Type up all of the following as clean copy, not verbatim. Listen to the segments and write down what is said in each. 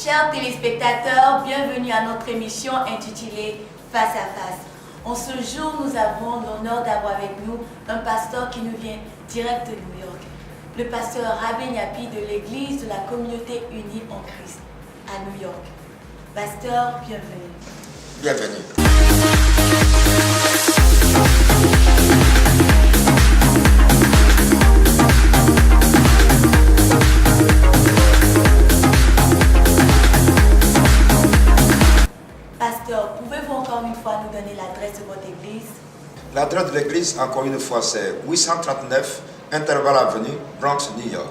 Chers téléspectateurs, bienvenue à notre émission intitulée Face à Face. En ce jour, nous avons l'honneur d'avoir avec nous un pasteur qui nous vient direct de New York. Le pasteur Abbé Nyapi de l'église de la Communauté Unie en Christ à New York. Pasteur, bienvenue. Bienvenue. Pasteur, pouvez-vous encore une fois nous donner l'adresse de votre église? L'adresse de l'église, encore une fois, c'est 839 Intervalle Avenue, Bronx, New York.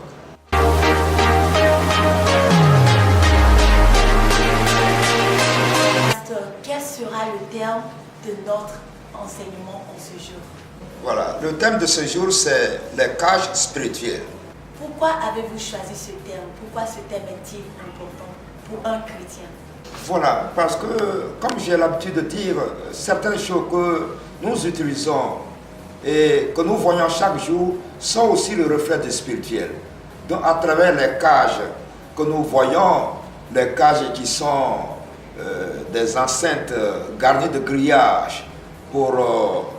Pasteur, quel sera le terme de notre enseignement en ce jour? Voilà, le thème de ce jour, c'est les cages spirituelles. Pourquoi avez-vous choisi ce terme? Pourquoi ce thème est-il important pour un chrétien? Voilà, parce que, comme j'ai l'habitude de dire, certaines choses que nous utilisons et que nous voyons chaque jour sont aussi le reflet du spirituel. Donc, à travers les cages que nous voyons, les cages qui sont des enceintes garnies de grillages pour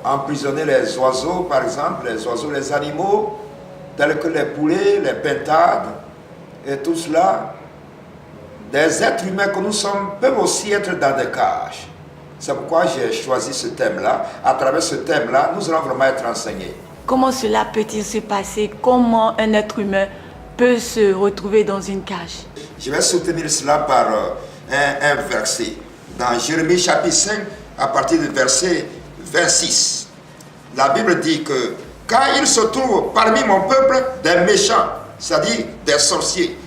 emprisonner les oiseaux, par exemple, les oiseaux, les animaux, tels que les poulets, les pintades et tout cela. Des êtres humains que nous sommes peuvent aussi être dans des cages. C'est pourquoi j'ai choisi ce thème-là. À travers ce thème-là, nous allons vraiment être enseignés. Comment cela peut-il se passer? Comment un être humain peut se retrouver dans une cage? Je vais soutenir cela par un verset. Dans Jérémie chapitre 5, à partir du verset 26. La Bible dit que quand il se trouve parmi mon peuple des méchants, c'est-à-dire des sorciers,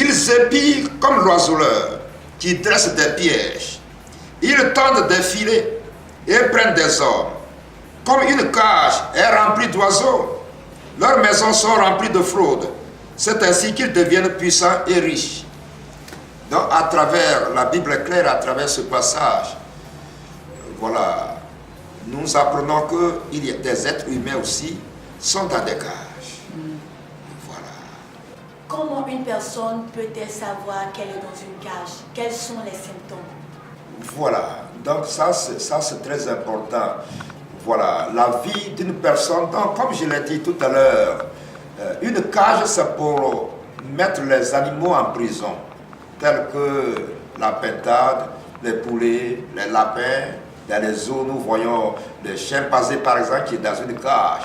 ils épient comme l'oiseleur qui dresse des pièges. Ils tendent des filets et prennent des hommes. Comme une cage est remplie d'oiseaux, leurs maisons sont remplies de fraude. C'est ainsi qu'ils deviennent puissants et riches. Donc, à travers la Bible claire, à travers ce passage, voilà, nous apprenons qu'il y a des êtres humains aussi sont dans des cages. Comment une personne peut-elle savoir qu'elle est dans une cage? Quels sont les symptômes? Voilà, donc ça c'est très important. Voilà, la vie d'une personne, donc comme je l'ai dit tout à l'heure, une cage c'est pour mettre les animaux en prison, tels que la pintade, les poulets, les lapins. Dans les zoos, nous voyons les chimpanzés par exemple qui est dans une cage.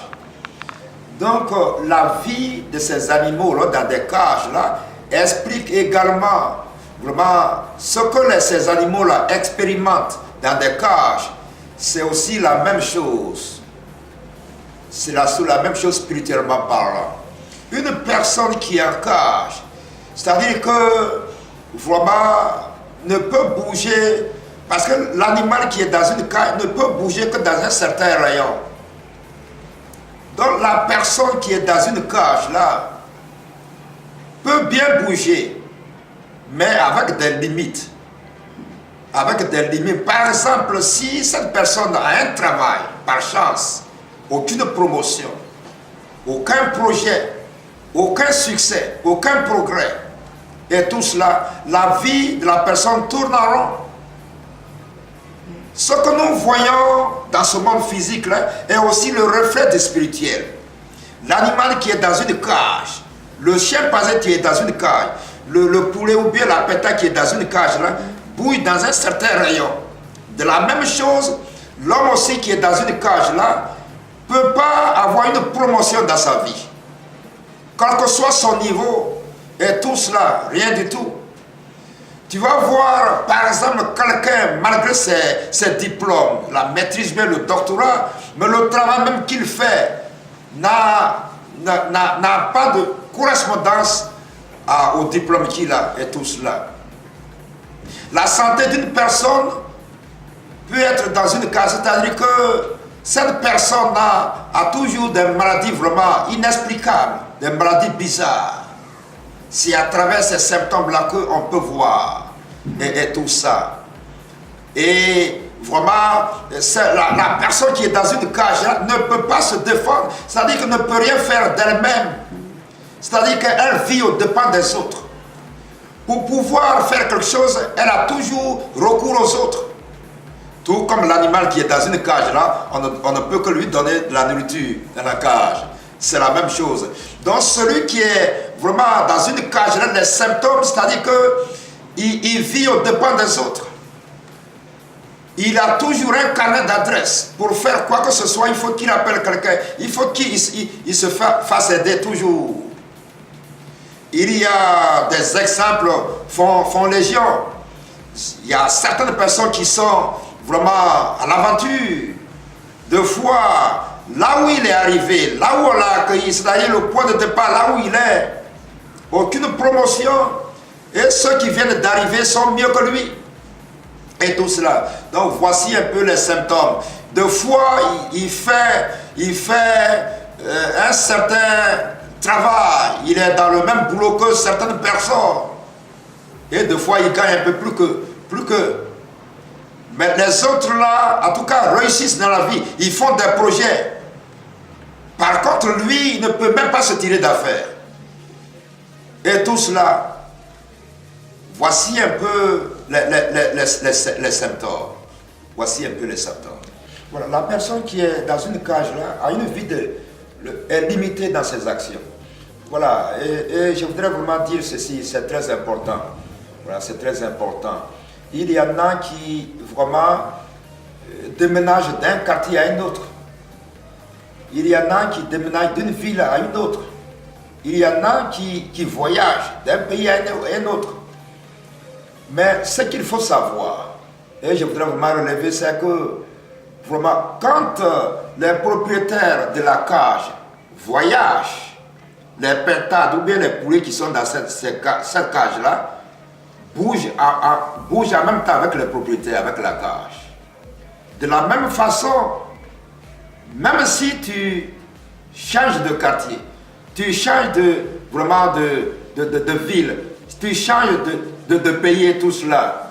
Donc, la vie de ces animaux-là, dans des cages-là, explique également vraiment ce que ces animaux-là expérimentent dans des cages. C'est aussi la même chose. C'est la même chose spirituellement parlant. Une personne qui est en cage, c'est-à-dire que vraiment ne peut bouger, parce que l'animal qui est dans une cage ne peut bouger que dans un certain rayon. Donc la personne qui est dans une cage là peut bien bouger, mais avec des limites. Avec des limites. Par exemple, si cette personne a un travail, par chance, aucune promotion, aucun projet, aucun succès, aucun progrès, et tout cela, la vie de la personne tourne en rond. Ce que nous voyons dans ce monde physique-là est aussi le reflet du spirituel. L'animal qui est dans une cage, le chimpanzé qui est dans une cage, le poulet ou bien la pétale qui est dans une cage-là, bouille dans un certain rayon. De la même chose, l'homme aussi qui est dans une cage-là ne peut pas avoir une promotion dans sa vie. Quel que soit son niveau et tout cela, rien du tout. Tu vas voir, par exemple, quelqu'un, malgré ses diplômes, la maîtrise, mais le doctorat, mais le travail même qu'il fait n'a pas de correspondance au diplôme qu'il a et tout cela. La santé d'une personne peut être dans une case, c'est-à-dire que cette personne a toujours des maladies vraiment inexplicables, des maladies bizarres. C'est à travers ces symptômes-là qu'on peut voir et tout ça. Et vraiment, la personne qui est dans une cage là, ne peut pas se défendre, c'est-à-dire qu'elle ne peut rien faire d'elle-même. C'est-à-dire qu'elle vit au dépens des autres. pour pouvoir faire quelque chose, elle a toujours recours aux autres. Tout comme l'animal qui est dans une cage là, on ne peut que lui donner de la nourriture dans la cage. C'est la même chose. Donc celui qui est vraiment dans une cage là, les symptômes, c'est-à-dire qu'il vit au dépens des autres. Il a toujours un carnet d'adresse. Pour faire quoi que ce soit, il faut qu'il appelle quelqu'un. Il faut qu'il se fasse aider toujours. Il y a des exemples font légion. Il y a certaines personnes qui sont vraiment à l'aventure. De fois, là où il est arrivé, là où on l'a accueilli, c'est-à-dire le point de départ, là où il est, aucune promotion. Et ceux qui viennent d'arriver sont mieux que lui. Et tout cela. Donc voici un peu les symptômes. De fois, il fait un certain travail. Il est dans le même boulot que certaines personnes. Et de fois, il gagne un peu plus que. Mais les autres là, en tout cas, réussissent dans la vie. Ils font des projets. Par contre, lui, il ne peut même pas se tirer d'affaire. Et tout cela. Voici un peu les symptômes. Voici un peu les symptômes. Voilà, la personne qui est dans une cage là a une vie est limitée dans ses actions. Voilà, et je voudrais vraiment dire ceci, c'est très important. Voilà, c'est très important. Il y en a qui vraiment déménagent d'un quartier à un autre. Il y en a qui déménagent d'une ville à une autre. Il y en a qui voyagent d'un pays à un autre. Mais ce qu'il faut savoir, et je voudrais vraiment relever, c'est que vraiment, quand les propriétaires de la cage voyagent, les pétards ou bien les poulets qui sont dans cette cage-là, bougent en même temps avec les propriétaires, avec la cage. De la même façon, même si tu changes de quartier, tu changes vraiment de ville, tu changes de payer tout cela.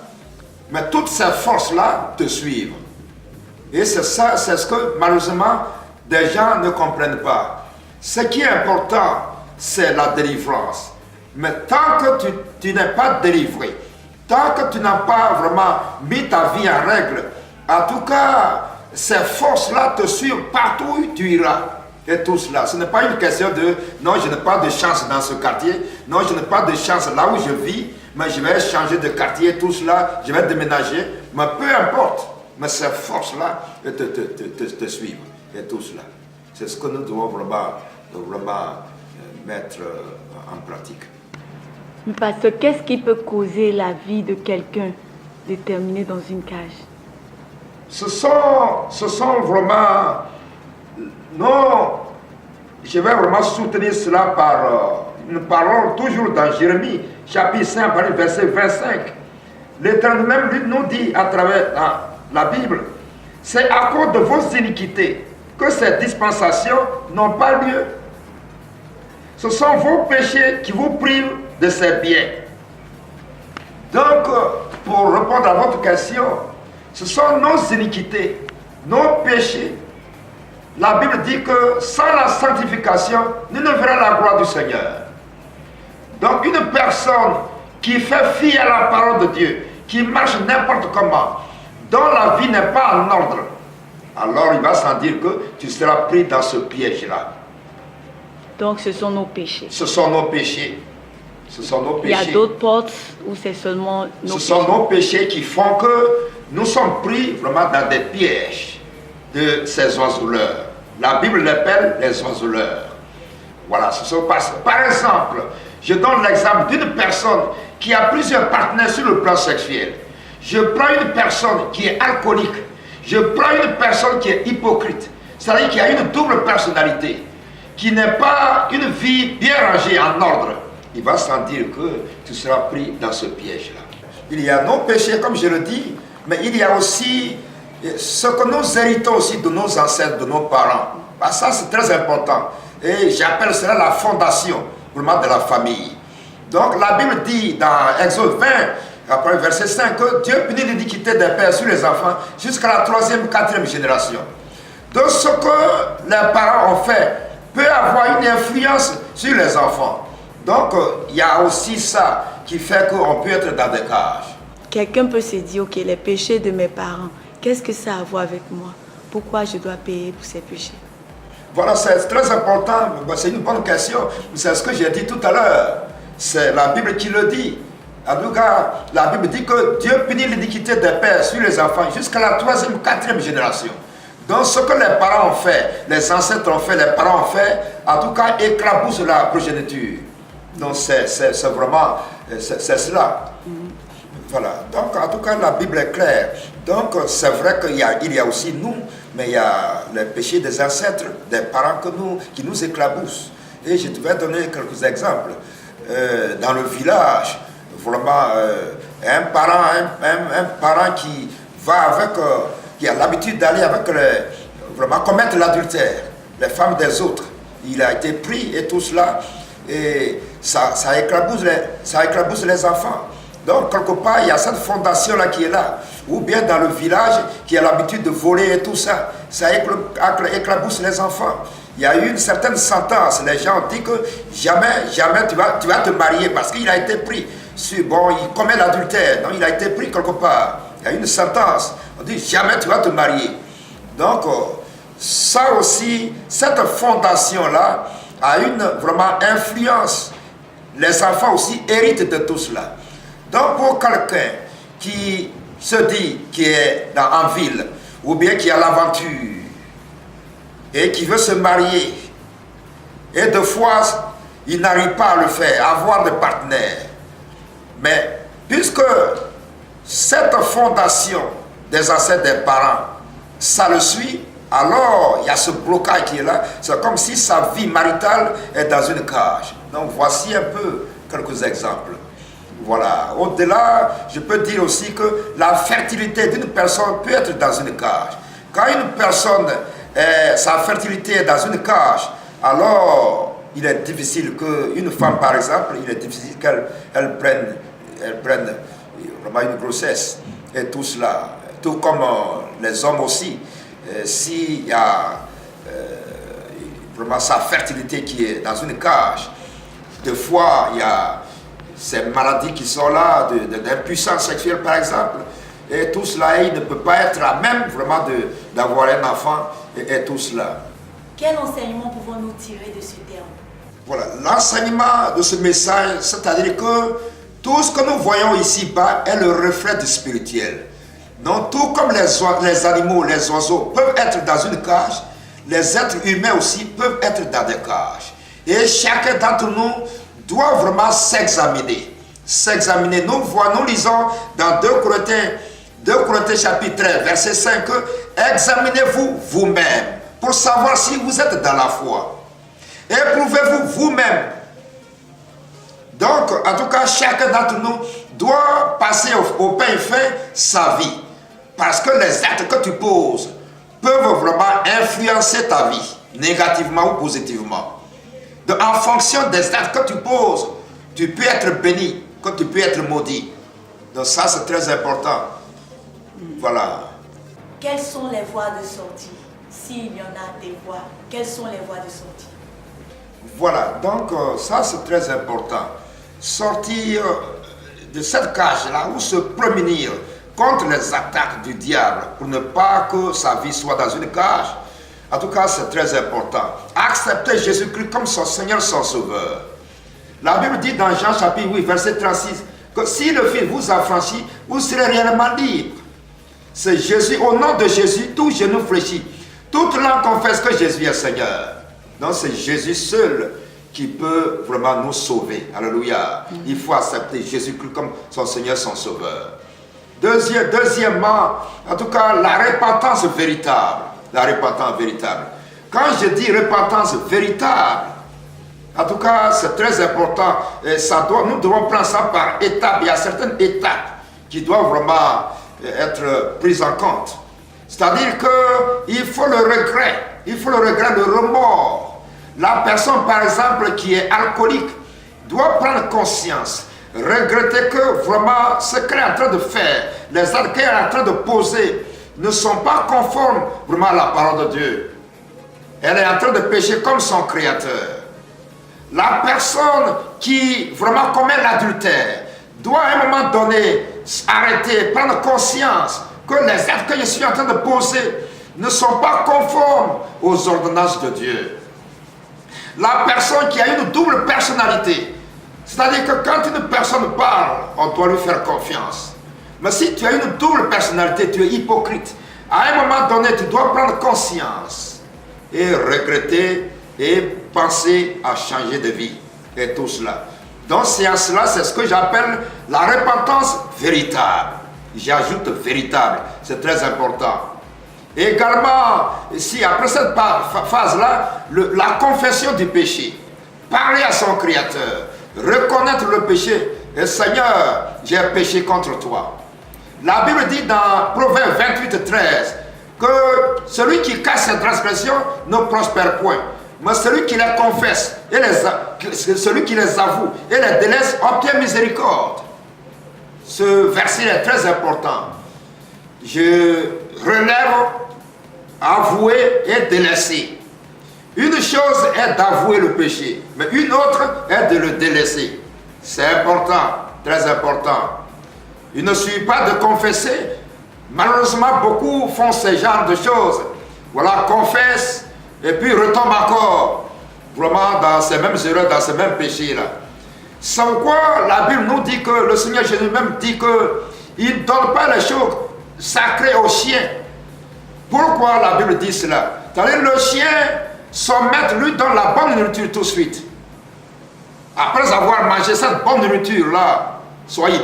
Mais toutes ces forces-là te suivent. Et c'est ça, c'est ce que malheureusement des gens ne comprennent pas. Ce qui est important, c'est la délivrance. Mais tant que tu n'es pas délivré, tant que tu n'as pas vraiment mis ta vie en règle, en tout cas, ces forces-là te suivent partout où tu iras. Et tout cela. Ce n'est pas une question de non, je n'ai pas de chance dans ce quartier, non, je n'ai pas de chance là où je vis, mais je vais changer de quartier, tout cela, je vais déménager, mais peu importe, mais ces forces-là te suivent, et tout cela. C'est ce que nous devons vraiment mettre en pratique. Parce que qu'est-ce qui peut causer la vie de quelqu'un déterminé dans une cage? Ce sont vraiment... Non, je vais vraiment soutenir cela par une parole toujours dans Jérémie, chapitre 5, verset 25. L'Éternel même lui nous dit à travers la Bible, c'est à cause de vos iniquités que ces dispensations n'ont pas lieu. Ce sont vos péchés qui vous privent de ces biens. Donc, pour répondre à votre question, ce sont nos iniquités, nos péchés. La Bible dit que sans la sanctification, nous ne verrons la gloire du Seigneur. Donc une personne qui fait fi à la parole de Dieu, qui marche n'importe comment, dont la vie n'est pas en ordre, alors il va sans dire que tu seras pris dans ce piège-là. Donc ce sont nos péchés. Ce sont nos péchés. Ce sont nos péchés. Il y a d'autres portes où c'est seulement nos péchés. Ce sont nos péchés qui font que nous sommes pris vraiment dans des pièges de ces oiseleurs. La Bible l'appelle les oiseleurs. Voilà, ce sont par exemple, je donne l'exemple d'une personne qui a plusieurs partenaires sur le plan sexuel. Je prends une personne qui est alcoolique. Je prends une personne qui est hypocrite. C'est-à-dire qui a une double personnalité, qui n'est pas une vie bien rangée, en ordre. Il va sentir que tu seras pris dans ce piège-là. Il y a nos péchés, comme je le dis, mais il y a aussi ce que nous héritons aussi de nos ancêtres, de nos parents. Ça, c'est très important. Et j'appelle cela la fondation vraiment de la famille. Donc, la Bible dit dans Exode 20, après verset 5, que Dieu punit l'iniquité des pères sur les enfants jusqu'à la 3e, 4e génération. Donc, ce que les parents ont fait peut avoir une influence sur les enfants. Donc, il y a aussi ça. qui fait qu'on peut être dans des cages. Quelqu'un peut se dire, ok, les péchés de mes parents, qu'est-ce que ça a à voir avec moi? Pourquoi je dois payer pour ces péchés? Voilà, c'est très important. C'est une bonne question. C'est ce que j'ai dit tout à l'heure. C'est la Bible qui le dit. En tout cas, la Bible dit que Dieu punit l'iniquité des pères sur les enfants jusqu'à la 3e, 4e génération. Donc ce que les parents ont fait, les ancêtres ont fait, les parents ont fait, en tout cas, éclabousse la progéniture. Donc c'est vraiment, c'est cela. Voilà. Donc en tout cas, la Bible est claire. Donc c'est vrai qu'il y a aussi nous, mais il y a les péchés des ancêtres, des parents qui nous éclaboussent. Et je vais donner quelques exemples. Dans le village, vraiment, un parent qui va avec, qui a l'habitude d'aller avec vraiment commettre l'adultère, les femmes des autres. Il a été pris et tout cela, et ça éclabousse les enfants. Donc, quelque part, il y a cette fondation-là qui est là. Ou bien dans le village, qui a l'habitude de voler et tout ça. Ça éclabousse les enfants. Il y a eu une certaine sentence. Les gens ont dit que jamais tu vas te marier parce qu'il a été pris. Bon, il commet l'adultère. Donc, il a été pris quelque part. Il y a une sentence. On dit jamais tu vas te marier. Donc, ça aussi, cette fondation-là a une vraiment influence. Les enfants aussi héritent de tout cela. Donc, pour quelqu'un qui se dit qui est en ville, ou bien qui a l'aventure, et qui veut se marier, et de fois, il n'arrive pas à le faire, à avoir de partenaire. Mais, puisque cette fondation des ancêtres des parents, ça le suit, alors il y a ce blocage qui est là. C'est comme si sa vie maritale est dans une cage. Donc, voici un peu quelques exemples. Voilà. Au-delà, je peux dire aussi que la fertilité d'une personne peut être dans une cage. Quand une personne, sa fertilité est dans une cage, alors il est difficile qu'une femme, par exemple, il est difficile qu'elle prenne vraiment une grossesse et tout cela. Tout comme les hommes aussi. S'il y a vraiment sa fertilité qui est dans une cage, des fois il y a ces maladies qui sont là, d'impuissance sexuelle par exemple, et tout cela, il ne peut pas être à même vraiment d'avoir un enfant et tout cela. Quel enseignement pouvons-nous tirer de ce terme? Voilà, l'enseignement de ce message, c'est-à-dire que tout ce que nous voyons ici-bas est le reflet du spirituel. Donc tout comme les animaux, les oiseaux peuvent être dans une cage, les êtres humains aussi peuvent être dans des cages. Et chacun d'entre nous doit vraiment s'examiner. Nous lisons dans 2 Corinthiens chapitre 13, verset 5, examinez-vous vous-même pour savoir si vous êtes dans la foi. Éprouvez-vous vous-même. Donc, en tout cas, chacun d'entre nous doit passer au pain fin sa vie. Parce que les actes que tu poses peuvent vraiment influencer ta vie, négativement ou positivement. Donc, en fonction des actes que tu poses, tu peux être béni, comme tu peux être maudit. Donc ça, c'est très important. Voilà. Quelles sont les voies de sortie? S'il y en a des voies, quelles sont les voies de sortie? Voilà, donc ça, c'est très important. Sortir de cette cage-là ou se prémunir contre les attaques du diable pour ne pas que sa vie soit dans une cage. En tout cas, c'est très important. Accepter Jésus-Christ comme son Seigneur, son Sauveur. La Bible dit dans Jean chapitre 8, verset 36, que si le Fils vous affranchit, vous serez réellement libre. C'est Jésus, au nom de Jésus, tout genou fléchit. Toute langue confesse que Jésus est Seigneur. Donc c'est Jésus seul qui peut vraiment nous sauver. Alléluia. Il faut accepter Jésus-Christ comme son Seigneur, son Sauveur. Deuxièmement, en tout cas, la repentance véritable. La repentance véritable. Quand je dis repentance véritable, en tout cas, c'est très important. Et nous devons prendre ça par étapes. Il y a certaines étapes qui doivent vraiment être prises en compte. C'est-à-dire qu'il faut le regret. Il faut le regret, le remords. La personne, par exemple, qui est alcoolique, doit prendre conscience. Regretter que vraiment ce qu'elle est en train de faire, les actes qu'elle est en train de poser, ne sont pas conformes vraiment à la parole de Dieu. Elle est en train de pécher comme son Créateur. La personne qui vraiment commet l'adultère doit à un moment donné arrêter, prendre conscience que les actes que je suis en train de poser ne sont pas conformes aux ordonnances de Dieu. La personne qui a une double personnalité, c'est-à-dire que quand une personne parle, on doit lui faire confiance. Mais si tu as une double personnalité, tu es hypocrite. À un moment donné, tu dois prendre conscience et regretter et penser à changer de vie et tout cela. Donc c'est à cela, c'est ce que j'appelle la repentance véritable. J'ajoute véritable, c'est très important. Et également, si après cette phase-là, la confession du péché, parler à son Créateur, reconnaître le péché, et Seigneur, j'ai péché contre toi. La Bible dit dans Proverbe 28, 13, que celui qui cache ses transgressions ne prospère point. Mais celui qui les confesse, celui qui les avoue et les délaisse, obtient miséricorde. Ce verset est très important. Je relève avouer et délaisser. Une chose est d'avouer le péché, mais une autre est de le délaisser. C'est important, très important. Il ne suffit pas de confesser. Malheureusement, beaucoup font ce genre de choses. Voilà, confesse et puis retombe encore. Vraiment dans ces mêmes erreurs, dans ces mêmes péchés-là. Sans quoi, la Bible nous dit que le Seigneur Jésus même dit qu'il ne donne pas les choses sacrées aux chiens. Pourquoi la Bible dit cela? C'est-à-dire le chien, son maître lui donne la bonne nourriture tout de suite. Après avoir mangé cette bonne nourriture-là, soit il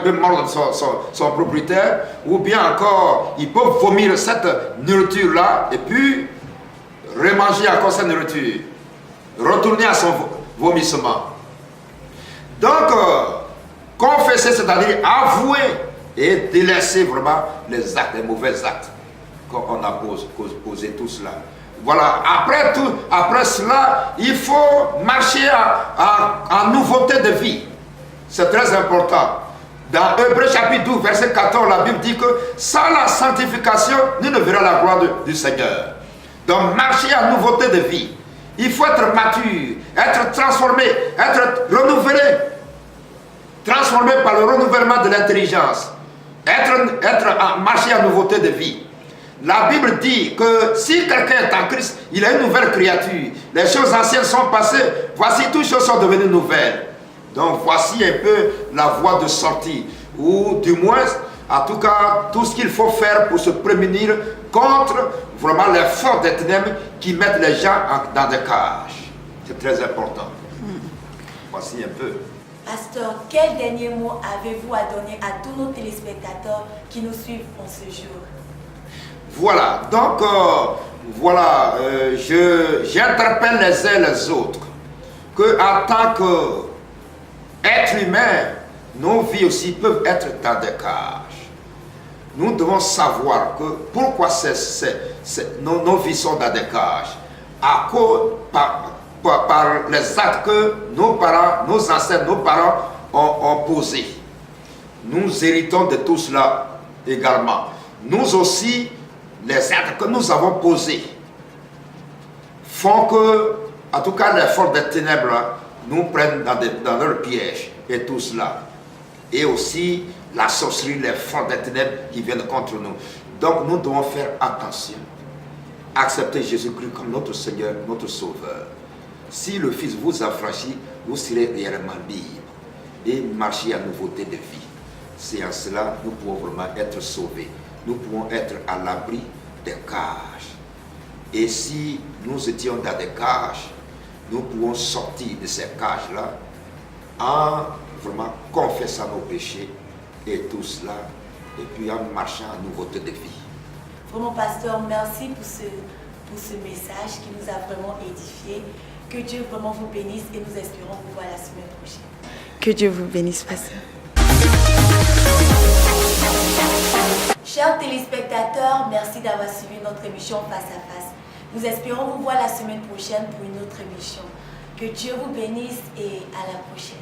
peut mordre son propriétaire, ou bien encore il peut vomir cette nourriture-là et puis remanger encore cette nourriture, retourner à son vomissement. Donc, confesser, c'est-à-dire avouer et délaisser vraiment les actes, les mauvais actes qu'on a posé tout cela. Voilà, après cela, il faut marcher en nouveauté de vie. C'est très important. Dans Hébreux chapitre 12, verset 14, la Bible dit que sans la sanctification, nous ne verrons la gloire du Seigneur. Donc, marcher en nouveauté de vie. Il faut être mature, être transformé, être renouvelé. Transformé par le renouvellement de l'intelligence. Marcher en nouveauté de vie. La Bible dit que si quelqu'un est en Christ, il a une nouvelle créature. Les choses anciennes sont passées. Voici, toutes choses sont devenues nouvelles. Donc voici un peu la voie de sortie. Ou du moins, en tout cas, tout ce qu'il faut faire pour se prémunir contre vraiment les forces des ténèbres qui mettent les gens dans des cages. C'est très important. Voici un peu. Pasteur, quel dernier mot avez-vous à donner à tous nos téléspectateurs qui nous suivent en ce jour? Voilà, donc j'interpelle les uns les autres qu'en tant qu'être humain, nos vies aussi peuvent être dans des cages. Nous devons savoir que pourquoi nos vies sont dans des cages. À cause, par les actes que nos parents, nos ancêtres, nos parents ont posés. Nous héritons de tout cela également. Nous aussi, les actes que nous avons posés font que, en tout cas, les forces des ténèbres nous prennent dans leur piège et tout cela. Et aussi la sorcellerie, les forces des ténèbres qui viennent contre nous. Donc nous devons faire attention. Accepter Jésus-Christ comme notre Seigneur, notre Sauveur. Si le Fils vous affranchit, vous serez réellement libre et marcher à nouveauté de vie. C'est en cela que nous pouvons vraiment être sauvés. Nous pouvons être à l'abri des cages. Et si nous étions dans des cages, nous pouvons sortir de ces cages-là en vraiment confessant nos péchés et tout cela, et puis en marchant à nouveauté de vie. Vraiment, pasteur, merci pour ce message qui nous a vraiment édifiés. Que Dieu vraiment vous bénisse et nous espérons vous voir la semaine prochaine. Que Dieu vous bénisse, pasteur. Chers téléspectateurs, merci d'avoir suivi notre émission Face à Face. Nous espérons vous voir la semaine prochaine pour une autre émission. Que Dieu vous bénisse et à la prochaine.